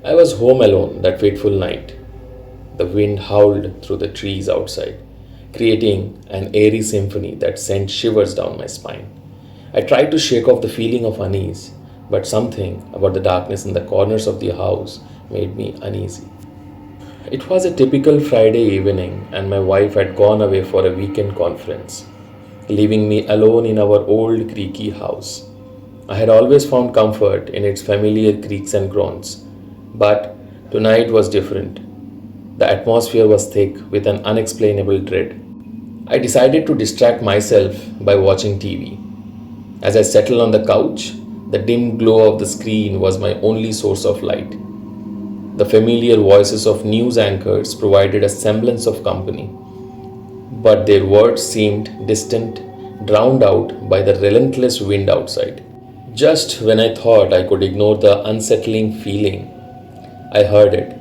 I was home alone that fateful night. The wind howled through the trees outside, creating an eerie symphony that sent shivers down my spine. I tried to shake off the feeling of unease, but something about the darkness in the corners of the house made me uneasy. It was a typical Friday evening, and my wife had gone away for a weekend conference, leaving me alone in our old creaky house. I had always found comfort in its familiar creaks and groans, but tonight was different. The atmosphere was thick with an unexplainable dread. I decided to distract myself by watching TV. As I settled on the couch, the dim glow of the screen was my only source of light. The familiar voices of news anchors provided a semblance of company, but their words seemed distant, drowned out by the relentless wind outside. Just when I thought I could ignore the unsettling feeling, I heard it,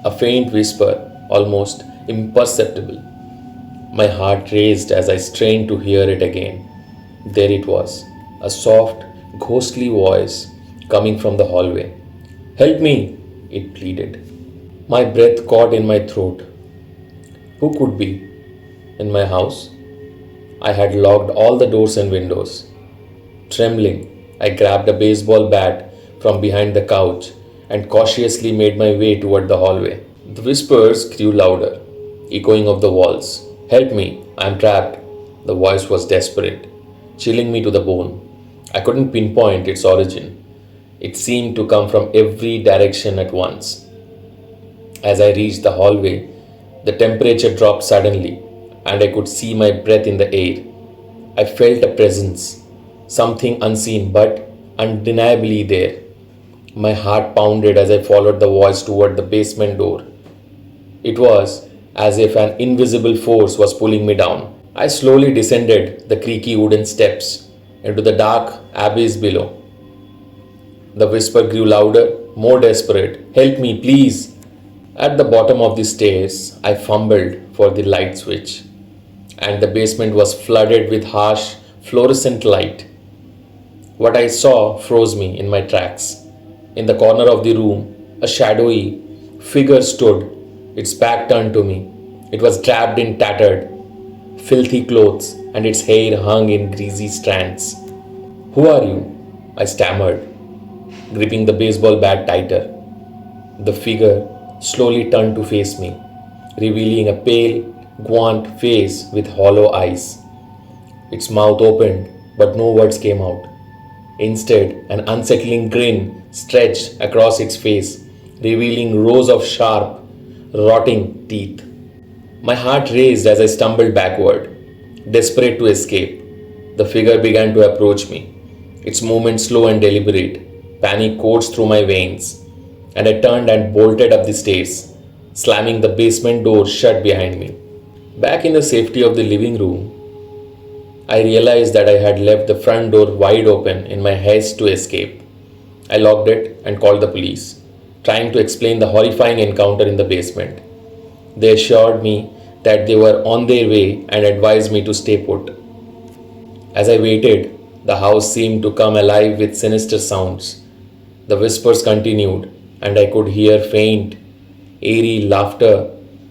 a faint whisper, almost imperceptible. My heart raced as I strained to hear it again. There it was, a soft, ghostly voice coming from the hallway. "Help me!" it pleaded. My breath caught in my throat. Who could be? In my house? I had locked all the doors and windows. Trembling, I grabbed a baseball bat from behind the couch and cautiously made my way toward the hallway. The whispers grew louder, echoing off the walls. "Help me, I am trapped." The voice was desperate, chilling me to the bone. I couldn't pinpoint its origin. It seemed to come from every direction at once. As I reached the hallway, the temperature dropped suddenly, and I could see my breath in the air. I felt a presence, something unseen but undeniably there. My heart pounded as I followed the voice toward the basement door. It was as if an invisible force was pulling me down. I slowly descended the creaky wooden steps into the dark abyss below. The whisper grew louder, more desperate. "Help me, please!" At the bottom of the stairs, I fumbled for the light switch, and the basement was flooded with harsh, fluorescent light. What I saw froze me in my tracks. In the corner of the room, a shadowy figure stood, its back turned to me. It was draped in tattered, filthy clothes, and its hair hung in greasy strands. "Who are you?" I stammered, gripping the baseball bat tighter. The figure slowly turned to face me, revealing a pale, gaunt face with hollow eyes. Its mouth opened, but no words came out. Instead, an unsettling grin stretched across its face, revealing rows of sharp, rotting teeth. My heart raced as I stumbled backward, desperate to escape. The figure began to approach me, its movement slow and deliberate. Panic coursed through my veins, and I turned and bolted up the stairs, slamming the basement door shut behind me. Back in the safety of the living room, I realized that I had left the front door wide open in my haste to escape. I locked it and called the police, trying to explain the horrifying encounter in the basement. They assured me that they were on their way and advised me to stay put. As I waited, the house seemed to come alive with sinister sounds. The whispers continued, and I could hear faint, eerie laughter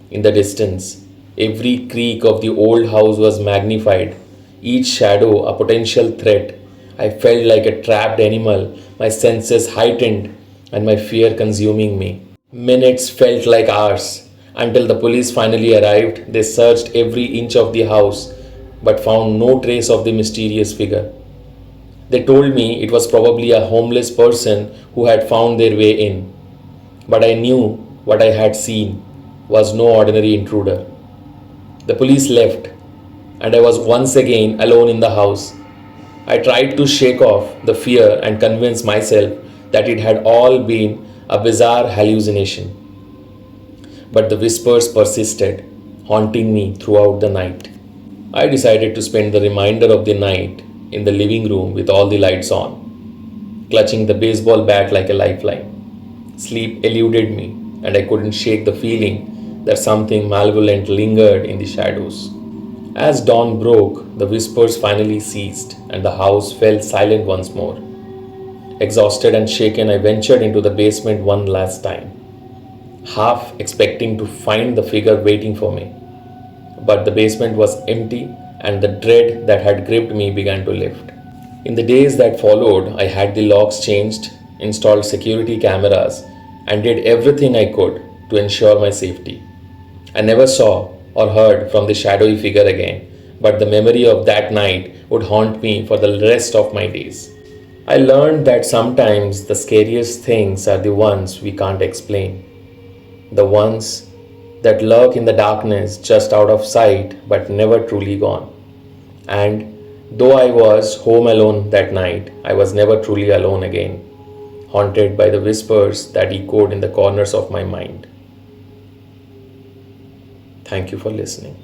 in the distance. Every creak of the old house was magnified, each shadow a potential threat. I felt like a trapped animal, my senses heightened and my fear consuming me. Minutes felt like hours. Until the police finally arrived, they searched every inch of the house but found no trace of the mysterious figure. They told me it was probably a homeless person who had found their way in. But I knew what I had seen was no ordinary intruder. The police left, and I was once again alone in the house. I tried to shake off the fear and convince myself that it had all been a bizarre hallucination. But the whispers persisted, haunting me throughout the night. I decided to spend the remainder of the night in the living room with all the lights on, clutching the baseball bat like a lifeline. Sleep eluded me, and I couldn't shake the feeling that something malevolent lingered in the shadows. As dawn broke, the whispers finally ceased, and the house fell silent once more. Exhausted and shaken, I ventured into the basement one last time, half expecting to find the figure waiting for me. But the basement was empty, and the dread that had gripped me began to lift. In the days that followed, I had the locks changed, installed security cameras, and did everything I could to ensure my safety. I never saw or heard from the shadowy figure again, but the memory of that night would haunt me for the rest of my days. I learned that sometimes the scariest things are the ones we can't explain, the ones that lurk in the darkness just out of sight but never truly gone. And though I was home alone that night, I was never truly alone again, haunted by the whispers that echoed in the corners of my mind. Thank you for listening.